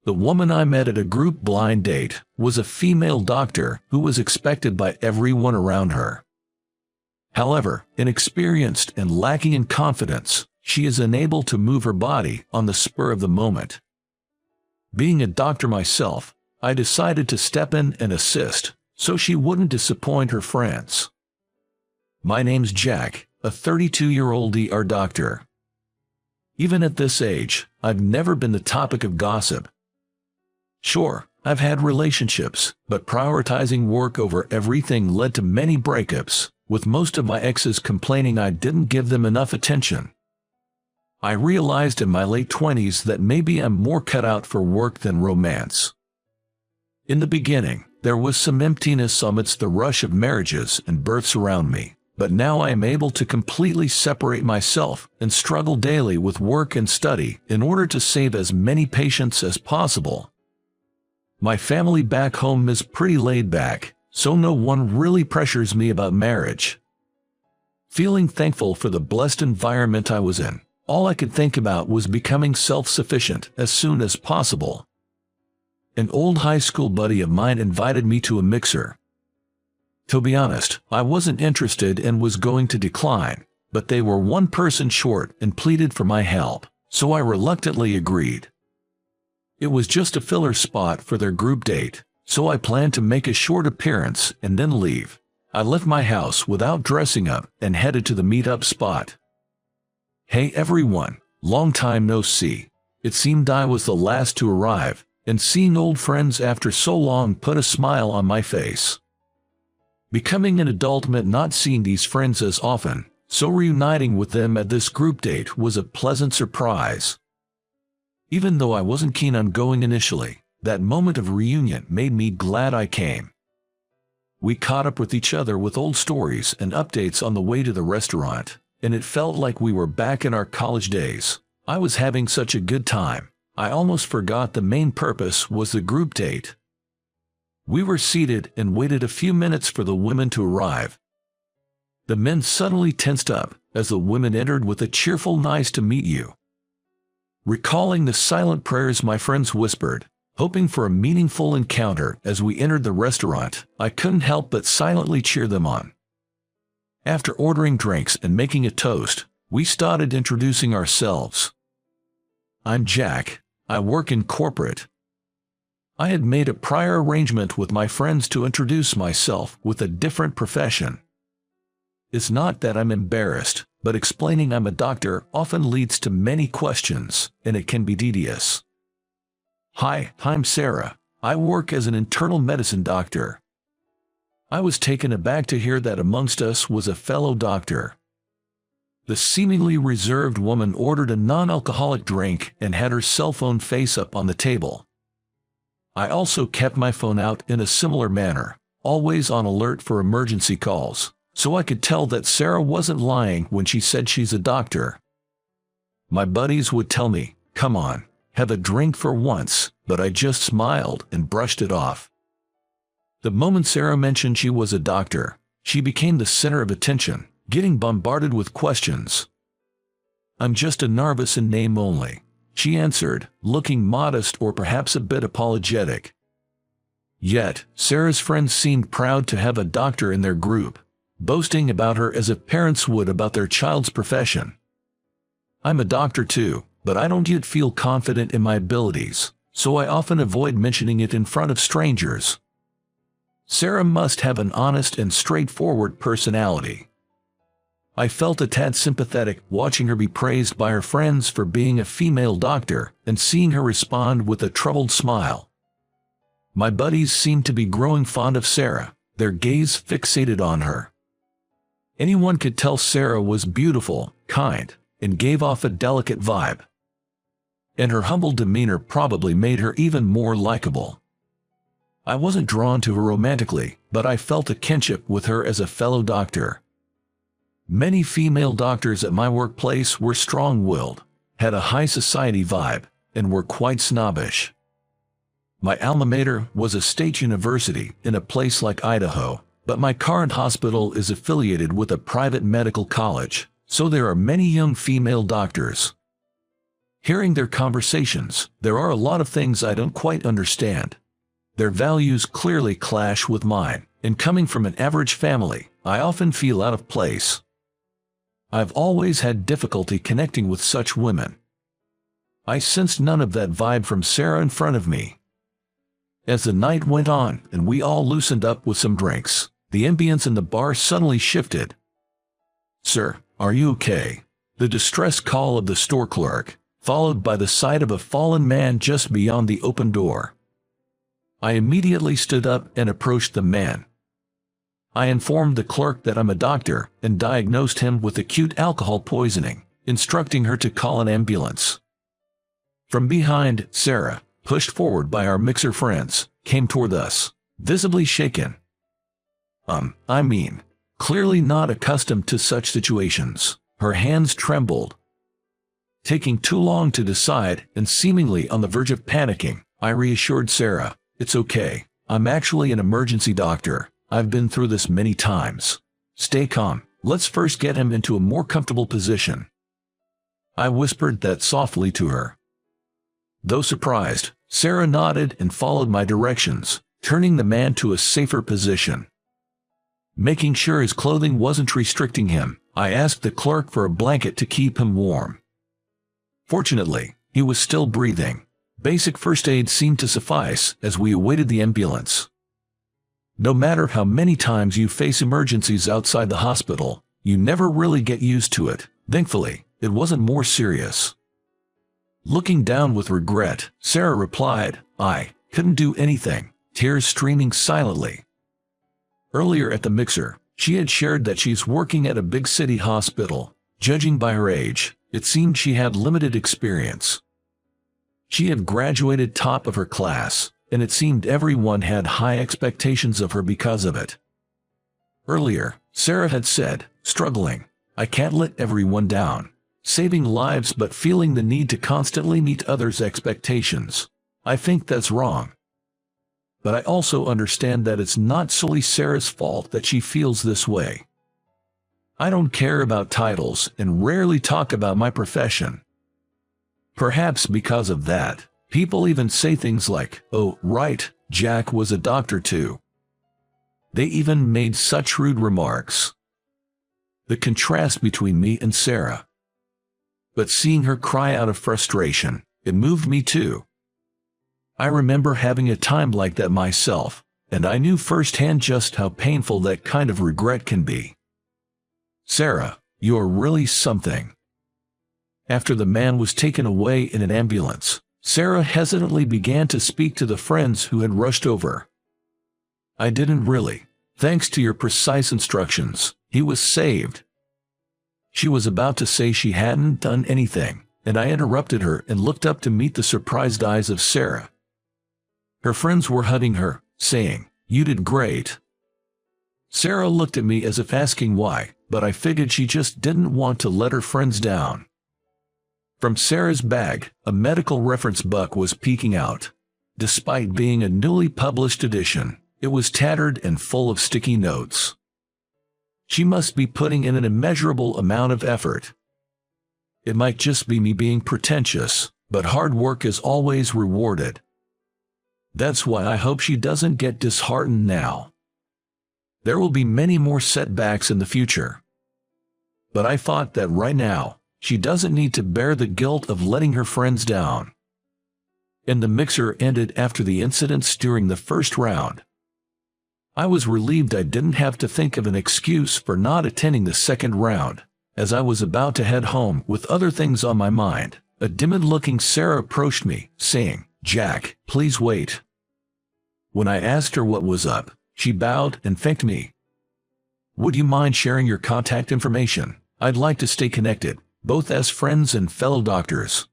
The woman I met at a group blind date was a female doctor who was expected by everyone around her. However, inexperienced and lacking in confidence, she is unable to move her body on the spur of the moment. Being a doctor myself, I decided to step in and assist, so she wouldn't disappoint her friends. My name's Jack, a 32-year-old ER doctor. Even at this age, I've never been the topic of gossip. Sure, I've had relationships, but prioritizing work over everything led to many breakups, with most of my exes complaining I didn't give them enough attention. I realized in my late 20s that maybe I'm more cut out for work than romance. In the beginning, there was some emptiness amidst the rush of marriages and births around me, but now I am able to completely separate myself and struggle daily with work and study in order to save as many patients as possible. My family back home is pretty laid back, so no one really pressures me about marriage. Feeling thankful for the blessed environment I was in, all I could think about was becoming self-sufficient as soon as possible. An old high school buddy of mine invited me to a mixer. To be honest, I wasn't interested and was going to decline, but they were one person short and pleaded for my help, so I reluctantly agreed. It was just a filler spot for their group date, so I planned to make a short appearance and then leave. I left my house without dressing up and headed to the meetup spot. Hey everyone, long time no see. It seemed I was the last to arrive, and seeing old friends after so long put a smile on my face. Becoming an adult meant not seeing these friends as often, so reuniting with them at this group date was a pleasant surprise. Even though I wasn't keen on going initially, that moment of reunion made me glad I came. We caught up with each other with old stories and updates on the way to the restaurant, and it felt like we were back in our college days. I was having such a good time, I almost forgot the main purpose was the group date. We were seated and waited a few minutes for the women to arrive. The men suddenly tensed up as the women entered with a cheerful "nice to meet you." Recalling the silent prayers my friends whispered, hoping for a meaningful encounter as we entered the restaurant, I couldn't help but silently cheer them on. After ordering drinks and making a toast, we started introducing ourselves. I'm Jack. I work in corporate. I had made a prior arrangement with my friends to introduce myself with a different profession. It's not that I'm embarrassed, but explaining I'm a doctor often leads to many questions, and it can be tedious. Hi, I'm Sarah. I work as an internal medicine doctor. I was taken aback to hear that amongst us was a fellow doctor. The seemingly reserved woman ordered a non-alcoholic drink and had her cell phone face up on the table. I also kept my phone out in a similar manner, always on alert for emergency calls, so I could tell that Sarah wasn't lying when she said she's a doctor. My buddies would tell me, "Come on, have a drink for once," but I just smiled and brushed it off. The moment Sarah mentioned she was a doctor, she became the center of attention, getting bombarded with questions. "I'm just a nervous in name only," she answered, looking modest or perhaps a bit apologetic. Yet, Sarah's friends seemed proud to have a doctor in their group, boasting about her as if parents would about their child's profession. I'm a doctor too, but I don't yet feel confident in my abilities, so I often avoid mentioning it in front of strangers. Sarah must have an honest and straightforward personality. I felt a tad sympathetic watching her be praised by her friends for being a female doctor and seeing her respond with a troubled smile. My buddies seemed to be growing fond of Sarah, their gaze fixated on her. Anyone could tell Sarah was beautiful, kind, and gave off a delicate vibe. And her humble demeanor probably made her even more likable. I wasn't drawn to her romantically, but I felt a kinship with her as a fellow doctor. Many female doctors at my workplace were strong-willed, had a high society vibe, and were quite snobbish. My alma mater was a state university in a place like Idaho, but my current hospital is affiliated with a private medical college, so there are many young female doctors. Hearing their conversations, there are a lot of things I don't quite understand. Their values clearly clash with mine, and coming from an average family, I often feel out of place. I've always had difficulty connecting with such women. I sensed none of that vibe from Sarah in front of me. As the night went on and we all loosened up with some drinks, the ambience in the bar suddenly shifted. "Sir, are you okay?" The distress call of the store clerk, followed by the sight of a fallen man just beyond the open door. I immediately stood up and approached the man. I informed the clerk that I'm a doctor and diagnosed him with acute alcohol poisoning, instructing her to call an ambulance. From behind, Sarah, pushed forward by our mixer friends, came toward us, visibly shaken. Clearly not accustomed to such situations. Her hands trembled. Taking too long to decide and seemingly on the verge of panicking, I reassured Sarah, "It's okay. I'm actually an emergency doctor. I've been through this many times. Stay calm. Let's first get him into a more comfortable position." I whispered that softly to her. Though surprised, Sarah nodded and followed my directions, turning the man to a safer position. Making sure his clothing wasn't restricting him, I asked the clerk for a blanket to keep him warm. Fortunately, he was still breathing. Basic first aid seemed to suffice as we awaited the ambulance. No matter how many times you face emergencies outside the hospital, you never really get used to it. Thankfully, it wasn't more serious. Looking down with regret, Sarah replied, "I couldn't do anything," tears streaming silently. Earlier at the mixer, she had shared that she's working at a big city hospital. Judging by her age, it seemed she had limited experience. She had graduated top of her class, and it seemed everyone had high expectations of her because of it. Earlier, Sarah had said, struggling, "I can't let everyone down. Saving lives but feeling the need to constantly meet others' expectations. I think that's wrong." But I also understand that it's not solely Sarah's fault that she feels this way. I don't care about titles and rarely talk about my profession. Perhaps because of that, people even say things like, "Oh, right, Jack was a doctor too." They even made such rude remarks. The contrast between me and Sarah. But seeing her cry out of frustration, it moved me too. I remember having a time like that myself, and I knew firsthand just how painful that kind of regret can be. "Sarah, you're really something." After the man was taken away in an ambulance, Sarah hesitantly began to speak to the friends who had rushed over. "I didn't really. Thanks to your precise instructions, he was saved." She was about to say she hadn't done anything, and I interrupted her and looked up to meet the surprised eyes of Sarah. Her friends were hugging her, saying, "You did great." Sarah looked at me as if asking why, but I figured she just didn't want to let her friends down. From Sarah's bag, a medical reference book was peeking out. Despite being a newly published edition, it was tattered and full of sticky notes. She must be putting in an immeasurable amount of effort. It might just be me being pretentious, but hard work is always rewarded. That's why I hope she doesn't get disheartened now. There will be many more setbacks in the future. But I thought that right now, she doesn't need to bear the guilt of letting her friends down. And the mixer ended after the incidents during the first round. I was relieved I didn't have to think of an excuse for not attending the second round. As I was about to head home with other things on my mind, a timid-looking Sarah approached me, saying, "Jack, please wait." When I asked her what was up, she bowed and thanked me. "Would you mind sharing your contact information? I'd like to stay connected, both as friends and fellow doctors."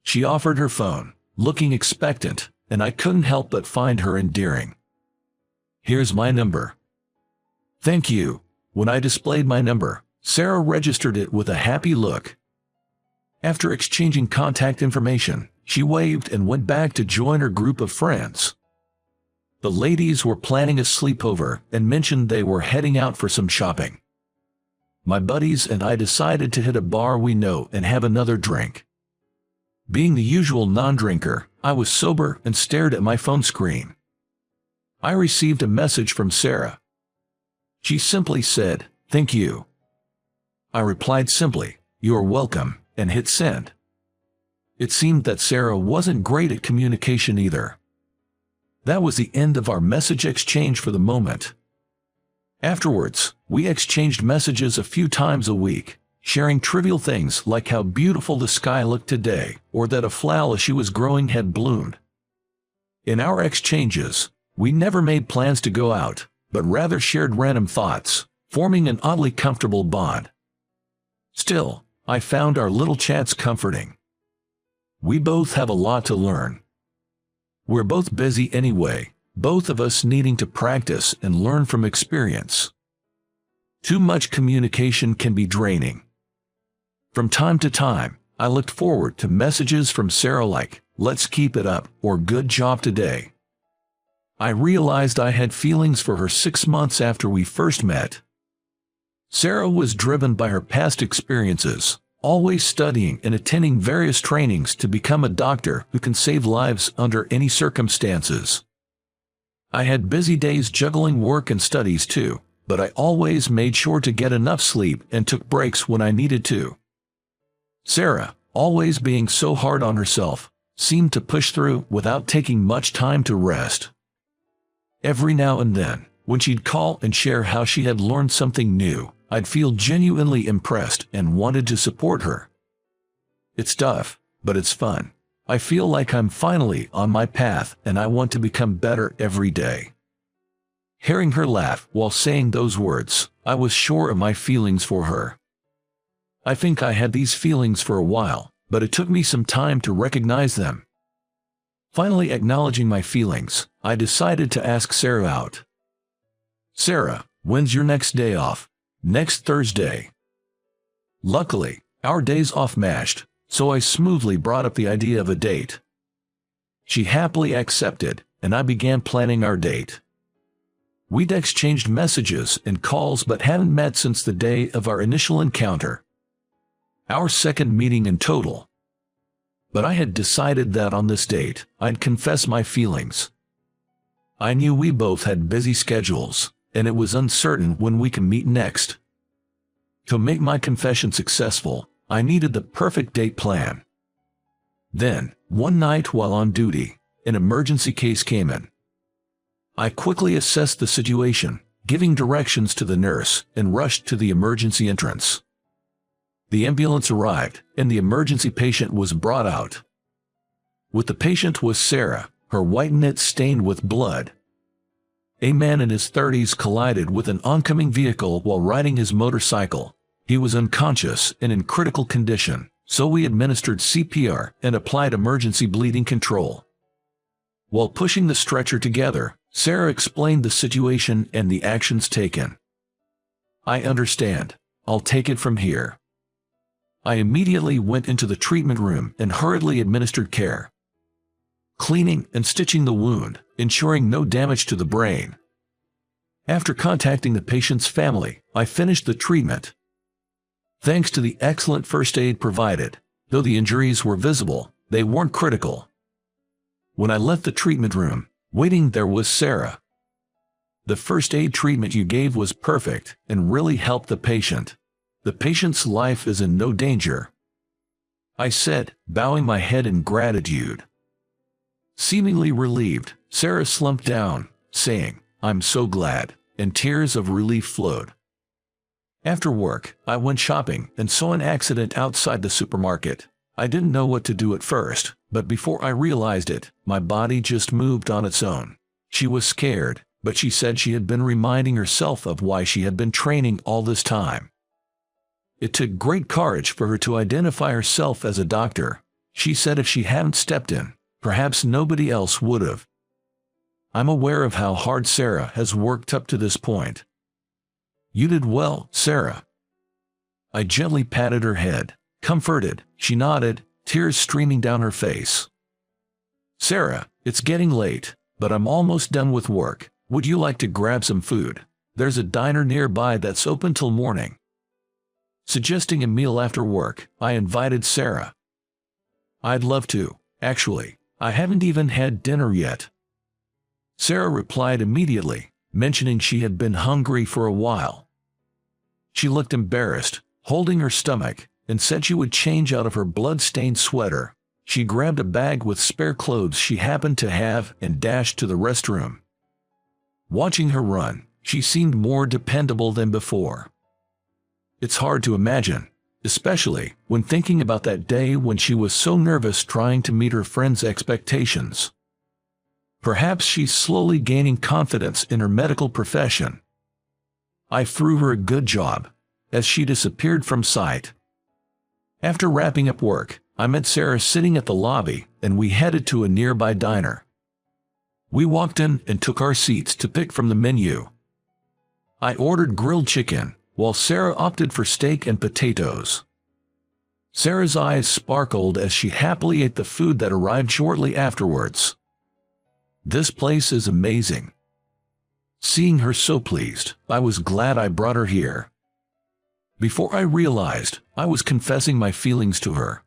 She offered her phone, looking expectant, and I couldn't help but find her endearing. "Here's my number." "Thank you." When I displayed my number, Sarah registered it with a happy look. After exchanging contact information, she waved and went back to join her group of friends. The ladies were planning a sleepover and mentioned they were heading out for some shopping. My buddies and I decided to hit a bar we know and have another drink. Being the usual non-drinker, I was sober and stared at my phone screen. I received a message from Sarah. She simply said, "Thank you." I replied simply, "You're welcome," and hit send. It seemed that Sarah wasn't great at communication either. That was the end of our message exchange for the moment. Afterwards, we exchanged messages a few times a week, sharing trivial things like how beautiful the sky looked today or that a flower she was growing had bloomed. In our exchanges, we never made plans to go out, but rather shared random thoughts, forming an oddly comfortable bond. Still, I found our little chats comforting. We both have a lot to learn. We're both busy anyway, both of us needing to practice and learn from experience. Too much communication can be draining. From time to time, I looked forward to messages from Sarah like, "Let's keep it up," or "Good job today." I realized I had feelings for her 6 months after we first met. Sarah was driven by her past experiences, always studying and attending various trainings to become a doctor who can save lives under any circumstances. I had busy days juggling work and studies too, but I always made sure to get enough sleep and took breaks when I needed to. Sarah, always being so hard on herself, seemed to push through without taking much time to rest. Every now and then, when she'd call and share how she had learned something new, I'd feel genuinely impressed and wanted to support her. It's tough, but it's fun. I feel like I'm finally on my path and I want to become better every day. Hearing her laugh while saying those words, I was sure of my feelings for her. I think I had these feelings for a while, but it took me some time to recognize them. Finally acknowledging my feelings, I decided to ask Sarah out. "Sarah, when's your next day off?" "Next Thursday." Luckily, our days off matched, so I smoothly brought up the idea of a date. She happily accepted, and I began planning our date. We'd exchanged messages and calls but hadn't met since the day of our initial encounter. Our second meeting in total. But I had decided that on this date, I'd confess my feelings. I knew we both had busy schedules, and it was uncertain when we could meet next. To make my confession successful, I needed the perfect date plan. Then, one night while on duty, an emergency case came in. I quickly assessed the situation, giving directions to the nurse, and rushed to the emergency entrance. The ambulance arrived, and the emergency patient was brought out. With the patient was Sarah, her white knit stained with blood. A man in his 30s collided with an oncoming vehicle while riding his motorcycle. He was unconscious and in critical condition, so we administered CPR and applied emergency bleeding control. While pushing the stretcher together, Sarah explained the situation and the actions taken. "I understand. I'll take it from here." I immediately went into the treatment room and hurriedly administered care. Cleaning and stitching the wound, ensuring no damage to the brain. After contacting the patient's family, I finished the treatment. Thanks to the excellent first aid provided, though the injuries were visible, they weren't critical. When I left the treatment room, waiting there was Sarah. "The first aid treatment you gave was perfect and really helped the patient. The patient's life is in no danger," I said, bowing my head in gratitude. Seemingly relieved, Sarah slumped down, saying, "I'm so glad," and tears of relief flowed. After work, I went shopping and saw an accident outside the supermarket. I didn't know what to do at first, but before I realized it, my body just moved on its own. She was scared, but she said she had been reminding herself of why she had been training all this time. It took great courage for her to identify herself as a doctor. She said if she hadn't stepped in, perhaps nobody else would have. I'm aware of how hard Sarah has worked up to this point. "You did well, Sarah." I gently patted her head. Comforted, she nodded, tears streaming down her face. "Sarah, it's getting late, but I'm almost done with work. Would you like to grab some food? There's a diner nearby that's open till morning." Suggesting a meal after work, I invited Sarah. I'd love to. Actually, I haven't even had dinner yet. Sarah replied immediately, mentioning she had been hungry for a while. She looked embarrassed, holding her stomach, and said she would change out of her blood-stained sweater. She grabbed a bag with spare clothes she happened to have and dashed to the restroom. Watching her run, she seemed more dependable than before. It's hard to imagine, especially when thinking about that day when she was so nervous trying to meet her friends' expectations. Perhaps she's slowly gaining confidence in her medical profession. I threw her a good job, as she disappeared from sight. After wrapping up work, I met Sarah sitting at the lobby, and we headed to a nearby diner. We walked in and took our seats to pick from the menu. I ordered grilled chicken, while Sarah opted for steak and potatoes. Sarah's eyes sparkled as she happily ate the food that arrived shortly afterwards. This place is amazing. Seeing her so pleased, I was glad I brought her here. Before I realized, I was confessing my feelings to her.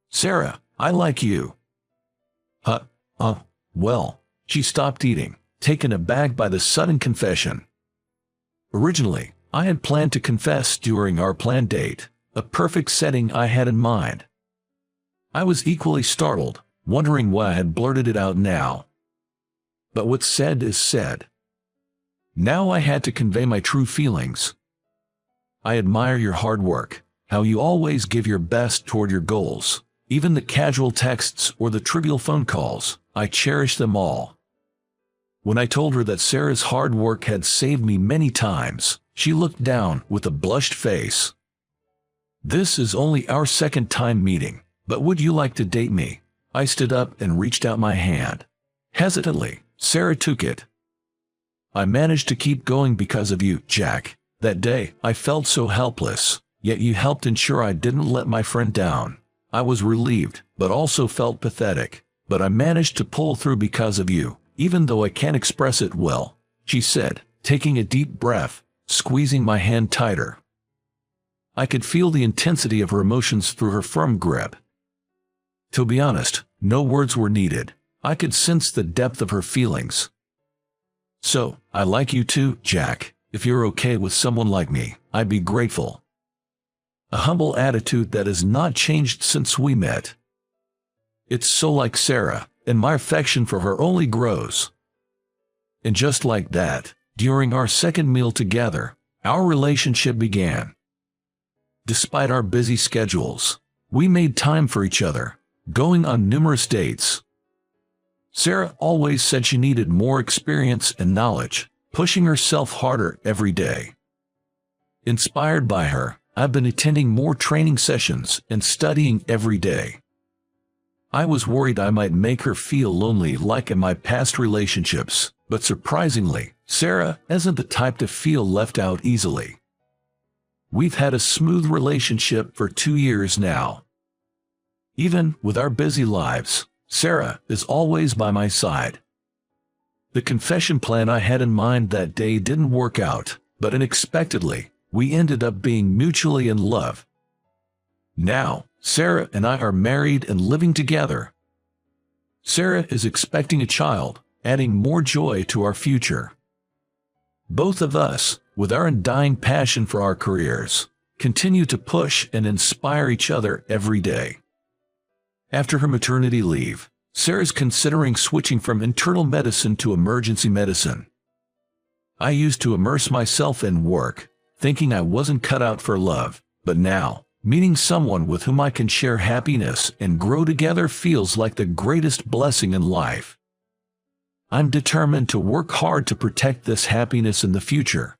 Sarah, I like you. Well, she stopped eating, taken aback by the sudden confession. Originally, I had planned to confess during our planned date, a perfect setting I had in mind. I was equally startled, wondering why I had blurted it out now. But what's said is said. Now I had to convey my true feelings. I admire your hard work, how you always give your best toward your goals. Even the casual texts or the trivial phone calls, I cherish them all. When I told her that Sarah's hard work had saved me many times, she looked down with a blushed face. This is only our second time meeting, but would you like to date me? I stood up and reached out my hand. Hesitantly, Sarah took it. I managed to keep going because of you, Jack. That day, I felt so helpless, yet you helped ensure I didn't let my friend down. I was relieved, but also felt pathetic. But I managed to pull through because of you, even though I can't express it well, she said, taking a deep breath, squeezing my hand tighter. I could feel the intensity of her emotions through her firm grip. To be honest, no words were needed. I could sense the depth of her feelings. So, I like you too, Jack. If you're okay with someone like me, I'd be grateful. A humble attitude that has not changed since we met. It's so like Sarah, and my affection for her only grows. And just like that, during our second meal together, our relationship began. Despite our busy schedules, we made time for each other, going on numerous dates. Sarah always said she needed more experience and knowledge, pushing herself harder every day. Inspired by her, I've been attending more training sessions and studying every day. I was worried I might make her feel lonely like in my past relationships, but surprisingly, Sarah isn't the type to feel left out easily. We've had a smooth relationship for 2 years now. Even with our busy lives, Sarah is always by my side. The confession plan I had in mind that day didn't work out, but unexpectedly, we ended up being mutually in love. Now, Sarah and I are married and living together. Sarah is expecting a child, adding more joy to our future. Both of us, with our undying passion for our careers, continue to push and inspire each other every day. After her maternity leave, Sarah's considering switching from internal medicine to emergency medicine. I used to immerse myself in work, thinking I wasn't cut out for love, but now, meeting someone with whom I can share happiness and grow together feels like the greatest blessing in life. I'm determined to work hard to protect this happiness in the future.